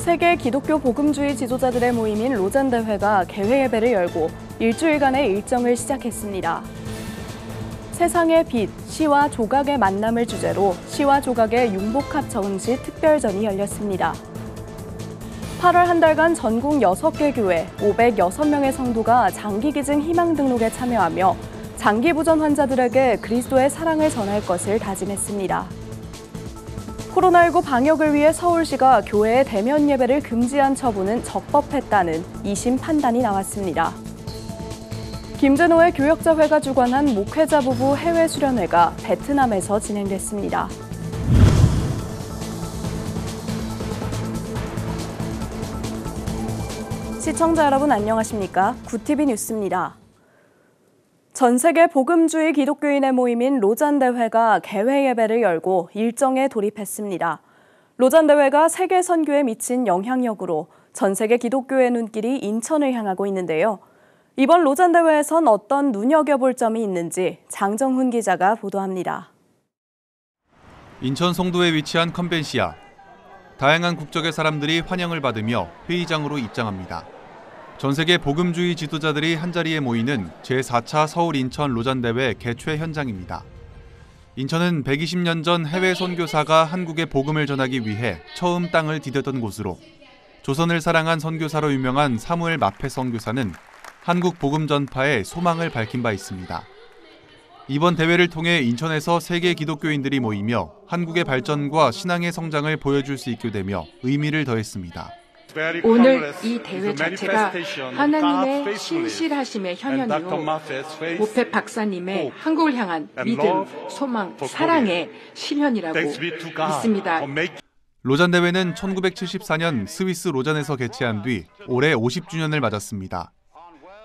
세계 기독교 복음주의 지도자들의 모임인 로잔대회가 개회 예배를 열고 일주일간의 일정을 시작했습니다. 세상의 빛, 시와 조각의 만남을 주제로 시와 조각의 융복합 전시 특별전이 열렸습니다. 8월 한 달간 전국 6개 교회 506명의 성도가 장기기증 희망 등록에 참여하며 장기부전 환자들에게 그리스도의 사랑을 전할 것을 다짐했습니다. 코로나19 방역을 위해 서울시가 교회의 대면 예배를 금지한 처분은 적법했다는 2심 판단이 나왔습니다. 김진호의 교역자회가 주관한 목회자 부부 해외 수련회가 베트남에서 진행됐습니다. 시청자 여러분 안녕하십니까? 구티비 뉴스입니다. 전 세계 복음주의 기독교인의 모임인 로잔대회가 개회 예배를 열고 일정에 돌입했습니다. 로잔대회가 세계 선교에 미친 영향력으로 전 세계 기독교의 눈길이 인천을 향하고 있는데요. 이번 로잔대회에선 어떤 눈여겨볼 점이 있는지 장정훈 기자가 보도합니다. 인천 송도에 위치한 컨벤시아. 다양한 국적의 사람들이 환영을 받으며 회의장으로 입장합니다. 전 세계 복음주의 지도자들이 한자리에 모이는 제4차 서울 인천 로잔대회 개최 현장입니다. 인천은 120년 전 해외 선교사가 한국에 복음을 전하기 위해 처음 땅을 디뎠던 곳으로 조선을 사랑한 선교사로 유명한 사무엘 마페 선교사는 한국 복음 전파에 소망을 밝힌 바 있습니다. 이번 대회를 통해 인천에서 세계 기독교인들이 모이며 한국의 발전과 신앙의 성장을 보여줄 수 있게 되며 의미를 더했습니다. 오늘 이 대회 자체가 하나님의 신실하심의 현현이요, 모페 박사님의 한국을 향한 믿음, 소망, 사랑의 실현이라고 믿습니다. 로잔 대회는 1974년 스위스 로잔에서 개최한 뒤 올해 50주년을 맞았습니다.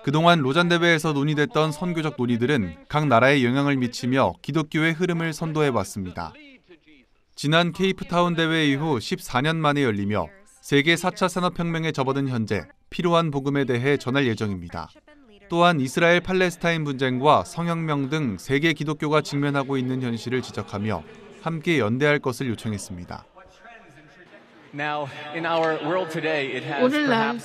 그동안 로잔 대회에서 논의됐던 선교적 논의들은 각 나라에 영향을 미치며 기독교의 흐름을 선도해왔습니다. 지난 케이프타운 대회 이후 14년 만에 열리며 세계 4차 산업혁명에 접어든 현재 필요한 복음에 대해 전할 예정입니다. 또한 이스라엘 팔레스타인 분쟁과 성혁명 등 세계 기독교가 직면하고 있는 현실을 지적하며 함께 연대할 것을 요청했습니다. 오늘날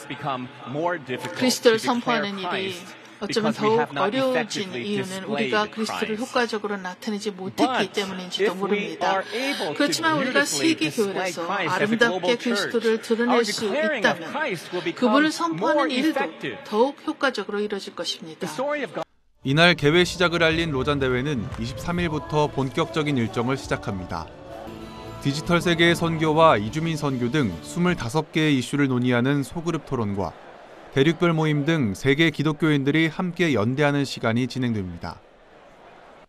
그리스도를 선포하는 일이 어쩌면 더욱 어려워진 이유는 우리가 그리스도를 효과적으로 나타내지 못했기 때문인지도 모릅니다. 그렇지만 우리가 세계 교회라서 아름답게 그리스도를 드러낼 수 있다면 그분을 선포하는 일도 더욱 효과적으로 이루어질 것입니다. 이날 개회 시작을 알린 로잔 대회는 23일부터 본격적인 일정을 시작합니다. 디지털 세계의 선교와 이주민 선교 등 25개의 이슈를 논의하는 소그룹 토론과 대륙별 모임 등 세계 기독교인들이 함께 연대하는 시간이 진행됩니다.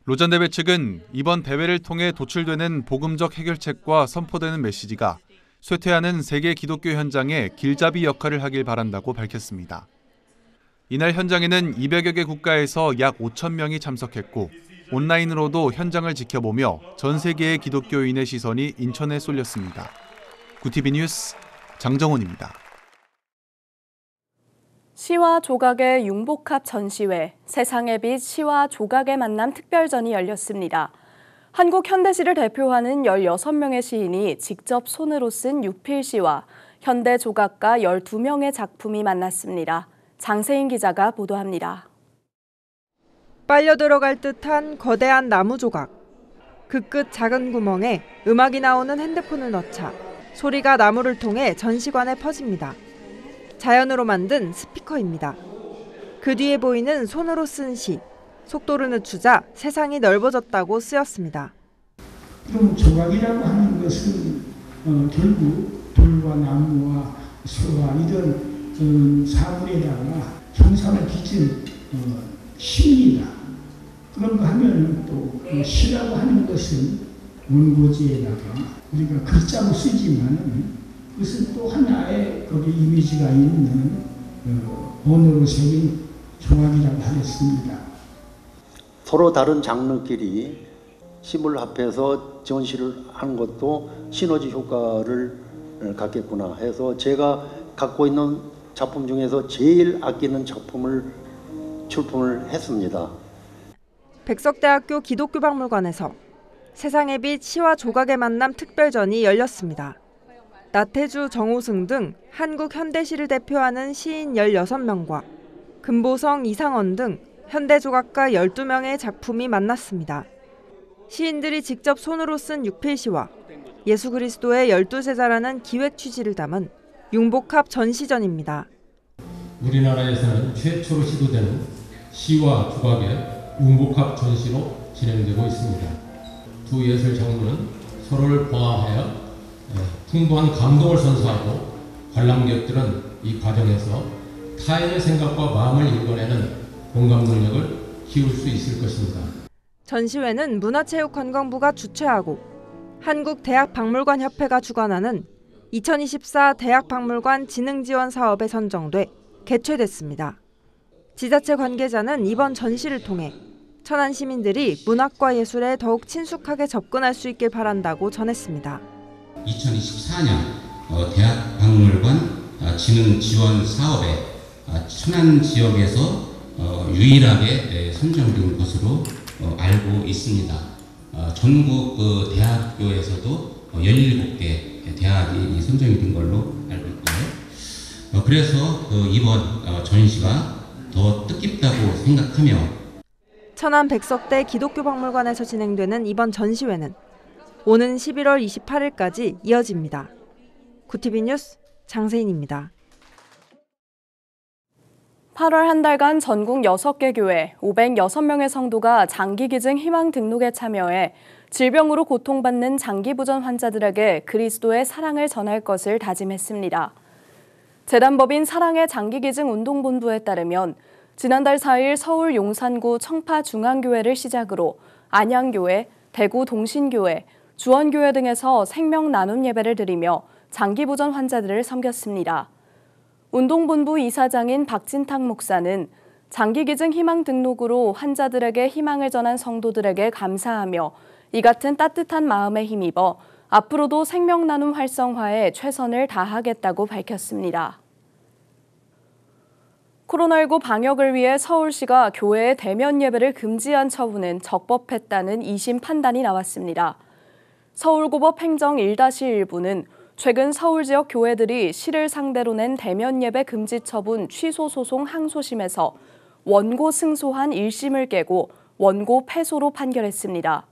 로잔 대회 측은 이번 대회를 통해 도출되는 복음적 해결책과 선포되는 메시지가 쇠퇴하는 세계 기독교 현장에 길잡이 역할을 하길 바란다고 밝혔습니다. 이날 현장에는 200여 개 국가에서 약 5천 명이 참석했고 온라인으로도 현장을 지켜보며 전 세계의 기독교인의 시선이 인천에 쏠렸습니다. 구티비 뉴스 장정훈입니다. 시와 조각의 융복합 전시회, 세상의 빛 시와 조각의 만남 특별전이 열렸습니다. 한국 현대시를 대표하는 16명의 시인이 직접 손으로 쓴 유필시와 현대 조각가 12명의 작품이 만났습니다. 장세인 기자가 보도합니다. 빨려 들어갈 듯한 거대한 나무 조각. 그 끝 작은 구멍에 음악이 나오는 핸드폰을 넣자 소리가 나무를 통해 전시관에 퍼집니다. 자연으로 만든 스피커입니다. 그 뒤에 보이는 손으로 쓴 시, 속도를 늦추자 세상이 넓어졌다고 쓰였습니다. 그럼 조각이라고 하는 것은 결국 돌과 나무와 소와 이런 사물에다가 형상을 빚은 시입니다. 그런 거 하면 또 시라고 하는 것은 원고지에다가 우리가 글자로 쓰지만 그것은 또 하나의 거기 이미지가 있는 언어로 새긴 조각이라고 하겠습니다. 서로 다른 장르끼리 심을 합해서 전시를 하는 것도 시너지 효과를 갖겠구나 해서 제가 갖고 있는 작품 중에서 제일 아끼는 작품을 출품을 했습니다. 백석대학교 기독교박물관에서 세상의 빛 시와 조각의 만남 특별전이 열렸습니다. 나태주, 정호승 등 한국 현대시를 대표하는 시인 16명과 금보성, 이상원 등 현대조각가 12명의 작품이 만났습니다. 시인들이 직접 손으로 쓴 육필시와 예수 그리스도의 12세자라는 기획 취지를 담은 융복합 전시전입니다. 우리나라에서는 최초로 시도되는 시와 조각의 융복합 전시로 진행되고 있습니다. 두 예술 장르는 서로를 보완하여 풍부한 감동을 선사하고 관람객들은 이 과정에서 타인의 생각과 마음을 읽어내는 공감 능력을 키울 수 있을 것입니다. 전시회는 문화체육관광부가 주최하고 한국대학박물관협회가 주관하는 2024 대학박물관 진흥지원 사업에 선정돼 개최됐습니다. 지자체 관계자는 이번 전시를 통해 천안 시민들이 문학과 예술에 더욱 친숙하게 접근할 수 있길 바란다고 전했습니다. 2024년 대학박물관 진흥지원 사업에 천안 지역에서 유일하게 선정된 것으로 알고 있습니다. 전국 대학교에서도 17개 대학이 선정이 된 걸로 알고 있고요. 그래서 이번 전시가 더 뜻깊다고 생각하며 천안 백석대 기독교박물관에서 진행되는 이번 전시회는 오는 11월 28일까지 이어집니다. 구티비 뉴스 장세인입니다. 8월 한 달간 전국 6개 교회 506명의 성도가 장기기증 희망 등록에 참여해 질병으로 고통받는 장기부전 환자들에게 그리스도의 사랑을 전할 것을 다짐했습니다. 재단법인 사랑의 장기기증 운동본부에 따르면 지난달 4일 서울 용산구 청파중앙교회를 시작으로 안양교회, 대구 동신교회, 주원교회 등에서 생명 나눔 예배를 드리며 장기부전 환자들을 섬겼습니다. 운동본부 이사장인 박진탁 목사는 장기기증 희망 등록으로 환자들에게 희망을 전한 성도들에게 감사하며 이 같은 따뜻한 마음에 힘입어 앞으로도 생명 나눔 활성화에 최선을 다하겠다고 밝혔습니다. 코로나19 방역을 위해 서울시가 교회의 대면 예배를 금지한 처분은 적법했다는 2심 판단이 나왔습니다. 서울고법 행정 1-1부는 최근 서울 지역 교회들이 시를 상대로 낸 대면 예배 금지 처분 취소 소송 항소심에서 원고 승소한 1심을 깨고 원고 패소로 판결했습니다.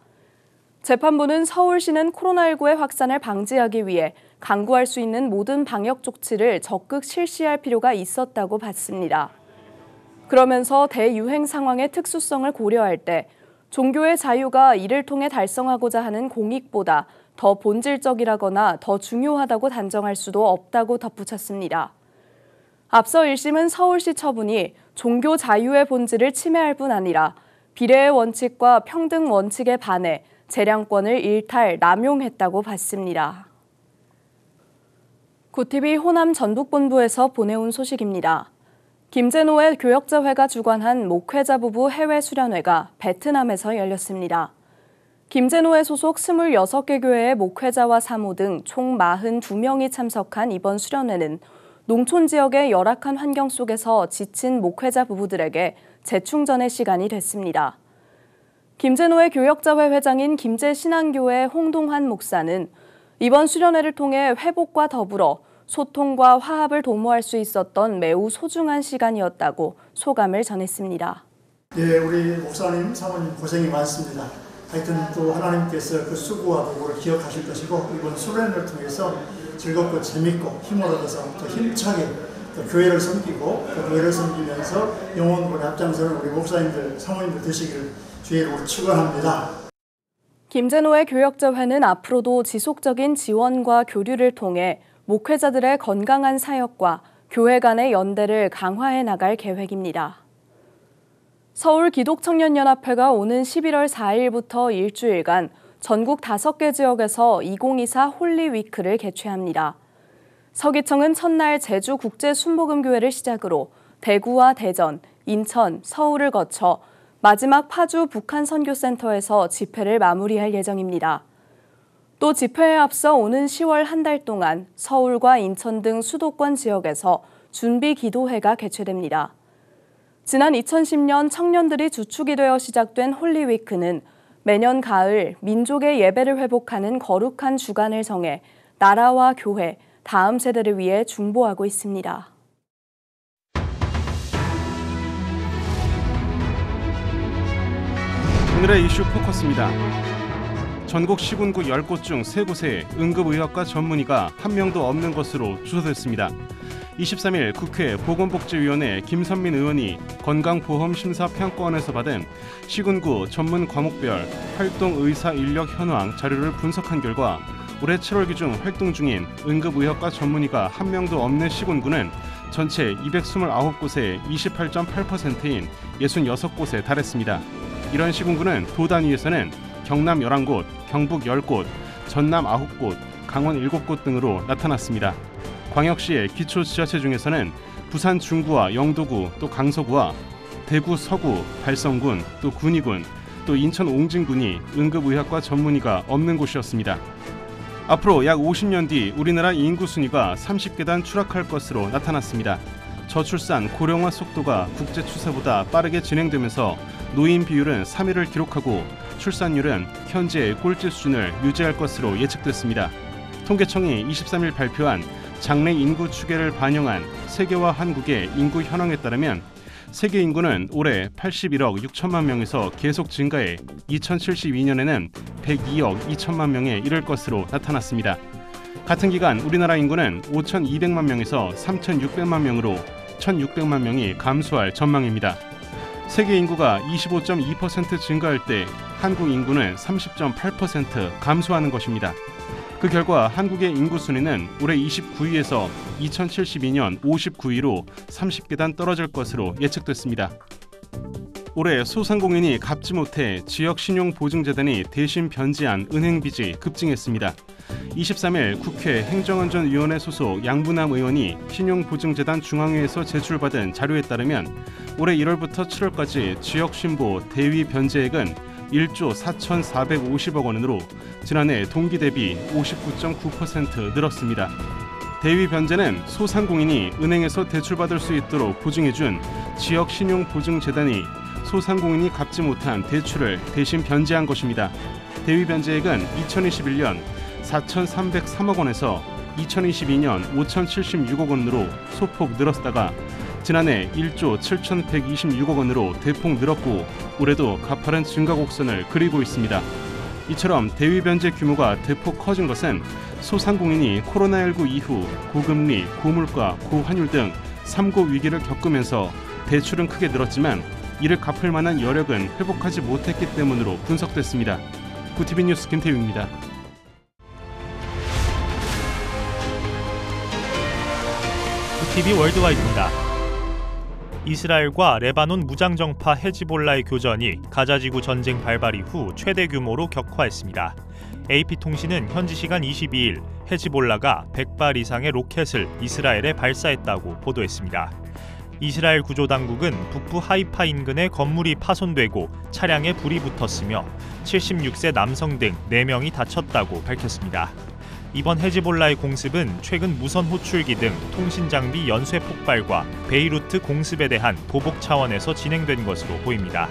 재판부는 서울시는 코로나19의 확산을 방지하기 위해 강구할 수 있는 모든 방역 조치를 적극 실시할 필요가 있었다고 봤습니다. 그러면서 대유행 상황의 특수성을 고려할 때 종교의 자유가 이를 통해 달성하고자 하는 공익보다 더 본질적이라거나 더 중요하다고 단정할 수도 없다고 덧붙였습니다. 앞서 1심은 서울시 처분이 종교 자유의 본질을 침해할 뿐 아니라 비례의 원칙과 평등 원칙에 반해 재량권을 일탈, 남용했다고 봤습니다. 구티비 호남 전북본부에서 보내온 소식입니다. 김제노의 교역자회가 주관한 목회자 부부 해외 수련회가 베트남에서 열렸습니다. 김제노회 소속 26개 교회의 목회자와 사모 등 총 42명이 참석한 이번 수련회는 농촌 지역의 열악한 환경 속에서 지친 목회자 부부들에게 재충전의 시간이 됐습니다. 김제노회 교역자회 회장인 김제신앙교회 홍동환 목사는 이번 수련회를 통해 회복과 더불어 소통과 화합을 도모할 수 있었던 매우 소중한 시간이었다고 소감을 전했습니다. 네, 우리 목사님, 사모님 고생이 많습니다. 하여튼 또 하나님께서 그 수고와 도구를 기억하실 것이고 이번 수련회를 통해서 즐겁고 재밌고 힘을 얻어서 더 힘차게 또 교회를 섬기고 또 교회를 섬기면서 영혼으로 앞장서는 우리 목사님들, 사모님들 되시기를 주의로 축원합니다. 김제노의 교역자회는 앞으로도 지속적인 지원과 교류를 통해 목회자들의 건강한 사역과 교회 간의 연대를 강화해 나갈 계획입니다. 서울기독청년연합회가 오는 11월 4일부터 일주일간 전국 5개 지역에서 2024 홀리위크를 개최합니다. 서기청은 첫날 제주국제순복음교회를 시작으로 대구와 대전, 인천, 서울을 거쳐 마지막 파주 북한선교센터에서 집회를 마무리할 예정입니다. 또 집회에 앞서 오는 10월 한 달 동안 서울과 인천 등 수도권 지역에서 준비 기도회가 개최됩니다. 지난 2010년 청년들이 주축이 되어 시작된 홀리위크는 매년 가을 민족의 예배를 회복하는 거룩한 주간을 정해 나라와 교회, 다음 세대를 위해 중보하고 있습니다. 오늘의 이슈 포커스입니다. 전국 시군구 10곳 중 3곳에 응급의학과 전문의가 한 명도 없는 것으로 추서됐습니다. 23일 국회 보건복지위원회 김선민 의원이 건강보험심사평가원에서 받은 시군구 전문 과목별 활동의사 인력 현황 자료를 분석한 결과 올해 7월 기준 활동 중인 응급의학과 전문의가 한 명도 없는 시군구는 전체 229곳의 28.8%인 66곳에 달했습니다. 이런 시군구는 도 단위에서는 경남 11곳, 경북 10곳, 전남 9곳, 강원 7곳 등으로 나타났습니다. 광역시의 기초 지자체 중에서는 부산 중구와 영도구, 또 강서구와 대구 서구, 발성군, 또 군위군, 또 인천 옹진군이 응급의학과 전문의가 없는 곳이었습니다. 앞으로 약 50년 뒤 우리나라 인구 순위가 30계단 추락할 것으로 나타났습니다. 저출산, 고령화 속도가 국제 추세보다 빠르게 진행되면서 노인 비율은 3위를 기록하고 출산율은 현재의 꼴찌 수준을 유지할 것으로 예측됐습니다. 통계청이 23일 발표한 장래 인구 추계를 반영한 세계와 한국의 인구 현황에 따르면 세계 인구는 올해 81억 6천만 명에서 계속 증가해 2072년에는 102억 2천만 명에 이를 것으로 나타났습니다. 같은 기간 우리나라 인구는 5,200만 명에서 3,600만 명으로 1,600만 명이 감소할 전망입니다. 세계 인구가 25.2% 증가할 때 한국 인구는 30.8% 감소하는 것입니다. 그 결과 한국의 인구 순위는 올해 29위에서 2072년 59위로 30계단 떨어질 것으로 예측됐습니다. 올해 소상공인이 갚지 못해 지역신용보증재단이 대신 변제한 은행빚이 급증했습니다. 23일 국회 행정안전위원회 소속 양부남 의원이 신용보증재단 중앙회에서 제출받은 자료에 따르면 올해 1월부터 7월까지 지역신보 대위 변제액은 1조 4,450억 원으로 지난해 동기 대비 59.9% 늘었습니다. 대위 변제는 소상공인이 은행에서 대출받을 수 있도록 보증해준 지역신용보증재단이 소상공인이 갚지 못한 대출을 대신 변제한 것입니다. 대위 변제액은 2021년 4,303억 원에서 2022년 5,076억 원으로 소폭 늘었다가 지난해 1조 7,126억 원으로 대폭 늘었고 올해도 가파른 증가 곡선을 그리고 있습니다. 이처럼 대위 변제 규모가 대폭 커진 것은 소상공인이 코로나19 이후 고금리, 고물가, 고환율 등 3고 위기를 겪으면서 대출은 크게 늘었지만 이를 갚을 만한 여력은 회복하지 못했기 때문으로 분석됐습니다. 구티비 뉴스 김태웅입니다. 구티비 월드와이드입니다. 이스라엘과 레바논 무장정파 헤즈볼라의 교전이 가자지구 전쟁 발발 이후 최대 규모로 격화했습니다. AP통신은 현지 시간 22일 헤즈볼라가 100발 이상의 로켓을 이스라엘에 발사했다고 보도했습니다. 이스라엘 구조당국은 북부 하이파 인근의 건물이 파손되고 차량에 불이 붙었으며 76세 남성 등 4명이 다쳤다고 밝혔습니다. 이번 헤즈볼라의 공습은 최근 무선 호출기 등 통신장비 연쇄 폭발과 베이루트 공습에 대한 보복 차원에서 진행된 것으로 보입니다.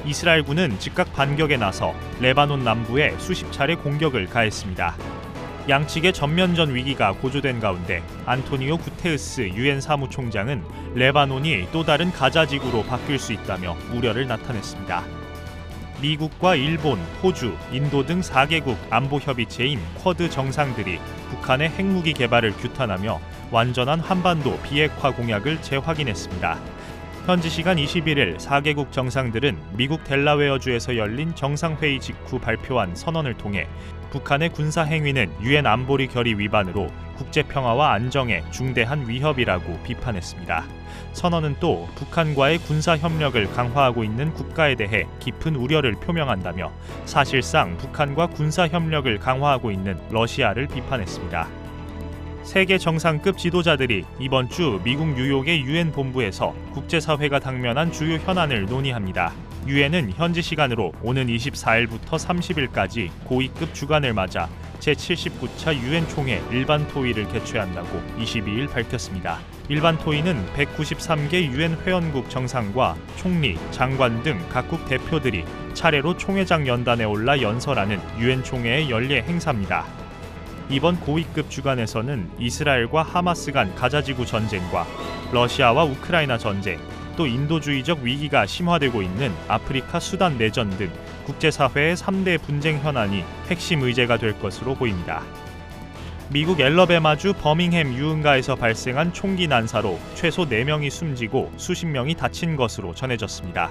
이스라엘군은 즉각 반격에 나서 레바논 남부에 수십 차례 공격을 가했습니다. 양측의 전면전 위기가 고조된 가운데 안토니오 구테르스 유엔 사무총장은 레바논이 또 다른 가자지구로 바뀔 수 있다며 우려를 나타냈습니다. 미국과 일본, 호주, 인도 등 4개국 안보협의체인 쿼드 정상들이 북한의 핵무기 개발을 규탄하며 완전한 한반도 비핵화 공약을 재확인했습니다. 현지 시간 21일 4개국 정상들은 미국 델라웨어주에서 열린 정상회의 직후 발표한 선언을 통해 북한의 군사행위는 유엔 안보리 결의 위반으로 국제평화와 안정에 중대한 위협이라고 비판했습니다. 선언은 또 북한과의 군사협력을 강화하고 있는 국가에 대해 깊은 우려를 표명한다며 사실상 북한과 군사협력을 강화하고 있는 러시아를 비판했습니다. 세계 정상급 지도자들이 이번 주 미국 뉴욕의 유엔 본부에서 국제사회가 당면한 주요 현안을 논의합니다. 유엔은 현지 시간으로 오는 24일부터 30일까지 고위급 주간을 맞아 제79차 유엔 총회 일반 토의를 개최한다고 22일 밝혔습니다. 일반 토의는 193개 유엔 회원국 정상과 총리, 장관 등 각국 대표들이 차례로 총회장 연단에 올라 연설하는 유엔 총회의 연례 행사입니다. 이번 고위급 주간에서는 이스라엘과 하마스 간 가자지구 전쟁과 러시아와 우크라이나 전쟁, 또 인도주의적 위기가 심화되고 있는 아프리카 수단 내전 등 국제사회의 3대 분쟁 현안이 핵심 의제가 될 것으로 보입니다. 미국 앨러베마주 버밍햄 유흥가에서 발생한 총기 난사로 최소 4명이 숨지고 수십 명이 다친 것으로 전해졌습니다.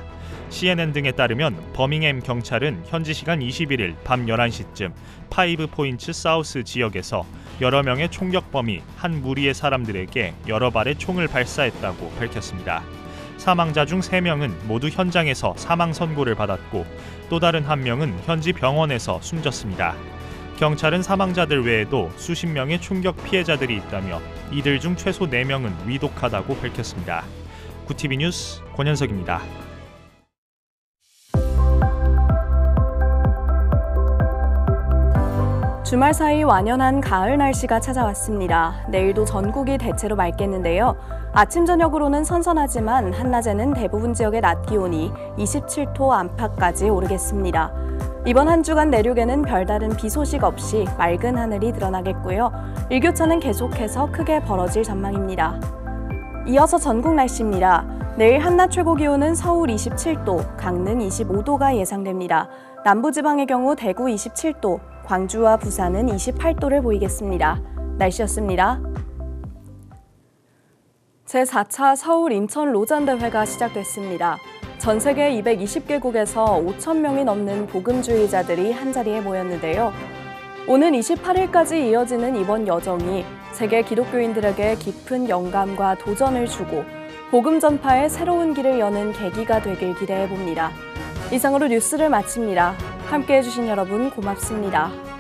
CNN 등에 따르면 버밍햄 경찰은 현지 시간 21일 밤 11시쯤 파이브 포인트 사우스 지역에서 여러 명의 총격범이 한 무리의 사람들에게 여러 발의 총을 발사했다고 밝혔습니다. 사망자 중 3명은 모두 현장에서 사망 선고를 받았고 또 다른 1명은 현지 병원에서 숨졌습니다. 경찰은 사망자들 외에도 수십 명의 총격 피해자들이 있다며 이들 중 최소 4명은 위독하다고 밝혔습니다. 구TV 뉴스 권현석입니다. 주말 사이 완연한 가을 날씨가 찾아왔습니다. 내일도 전국이 대체로 맑겠는데요. 아침 저녁으로는 선선하지만 한낮에는 대부분 지역의 낮 기온이 27도 안팎까지 오르겠습니다. 이번 한 주간 내륙에는 별다른 비 소식 없이 맑은 하늘이 드러나겠고요. 일교차는 계속해서 크게 벌어질 전망입니다. 이어서 전국 날씨입니다. 내일 한낮 최고 기온은 서울 27도, 강릉 25도가 예상됩니다. 남부지방의 경우 대구 27도, 광주와 부산은 28도를 보이겠습니다. 날씨였습니다. 제4차 서울 인천 로잔 대회가 시작됐습니다. 전 세계 220개국에서 5천 명이 넘는 복음주의자들이 한자리에 모였는데요. 오는 28일까지 이어지는 이번 여정이 세계 기독교인들에게 깊은 영감과 도전을 주고 복음 전파의 새로운 길을 여는 계기가 되길 기대해 봅니다. 이상으로 뉴스를 마칩니다. 함께해 주신 여러분 고맙습니다.